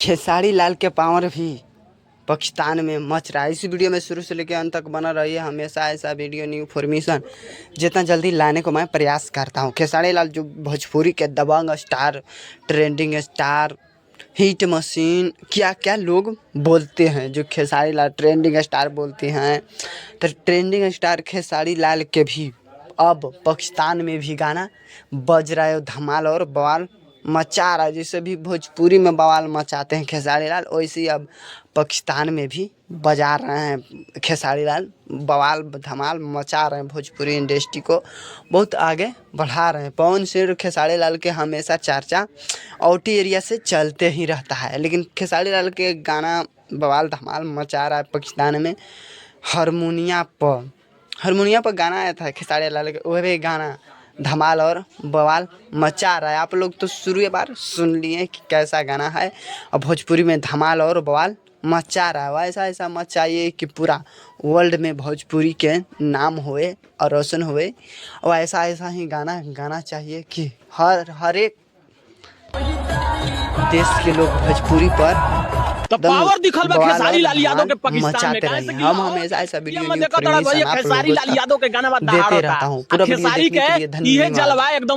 खेसारी लाल के पावर भी पाकिस्तान में मच रहा है। इस वीडियो में शुरू से लेकर अंत तक बना रहिए। हमेशा ऐसा वीडियो न्यू इन्फॉर्मेशन जितना जल्दी लाने को मैं प्रयास करता हूँ। खेसारी लाल जो भोजपुरी के दबंग star, trending star, hit machine, क्या क्या लोग बोलते हैं, जो खेसारी लाल ट्रेंडिंग स्टार बोलते हैं, तो ट्रेंडिंग स्टार खेसारी लाल के भी अब पाकिस्तान में भी गाना बज रहा है, धमाल और बवाल मचा रहा है। जैसे भी भोजपुरी में बवाल मचाते हैं खेसारी लाल, वैसे ही अब पाकिस्तान में भी बजा रहे हैं खेसारी लाल, बवाल धमाल मचा रहे हैं। भोजपुरी इंडस्ट्री को बहुत आगे बढ़ा रहे हैं। पवन सिंह खेसारी लाल के हमेशा चर्चा औटी एरिया से चलते ही रहता है, लेकिन खेसारी लाल के गाना बवाल धमाल मचा रहा है पाकिस्तान में। हारमोनिया पर गाना आया था खेसारी लाल के, वह भी गाना धमाल और बवाल मचा रहा है। आप लोग तो शुरू बार सुन लिए कि कैसा गाना है, और भोजपुरी में धमाल और बवाल मचा रहा है। वैसा ऐसा मचाइए कि पूरा वर्ल्ड में भोजपुरी के नाम होए और रोशन होए, और ऐसा ऐसा ही गाना गाना चाहिए कि हर एक देश के लोग भोजपुरी पर तो पावर दिखल बा खेसारी लाल यादव के पाकिस्तान में। मचाते रहे। हम हमेशा ऐसा वीडियो खेसारी लाल यादव के गाना देते रहता हूँ। पूरा वीडियो देखने के लिए ये धन्यवाद। जलवा एकदम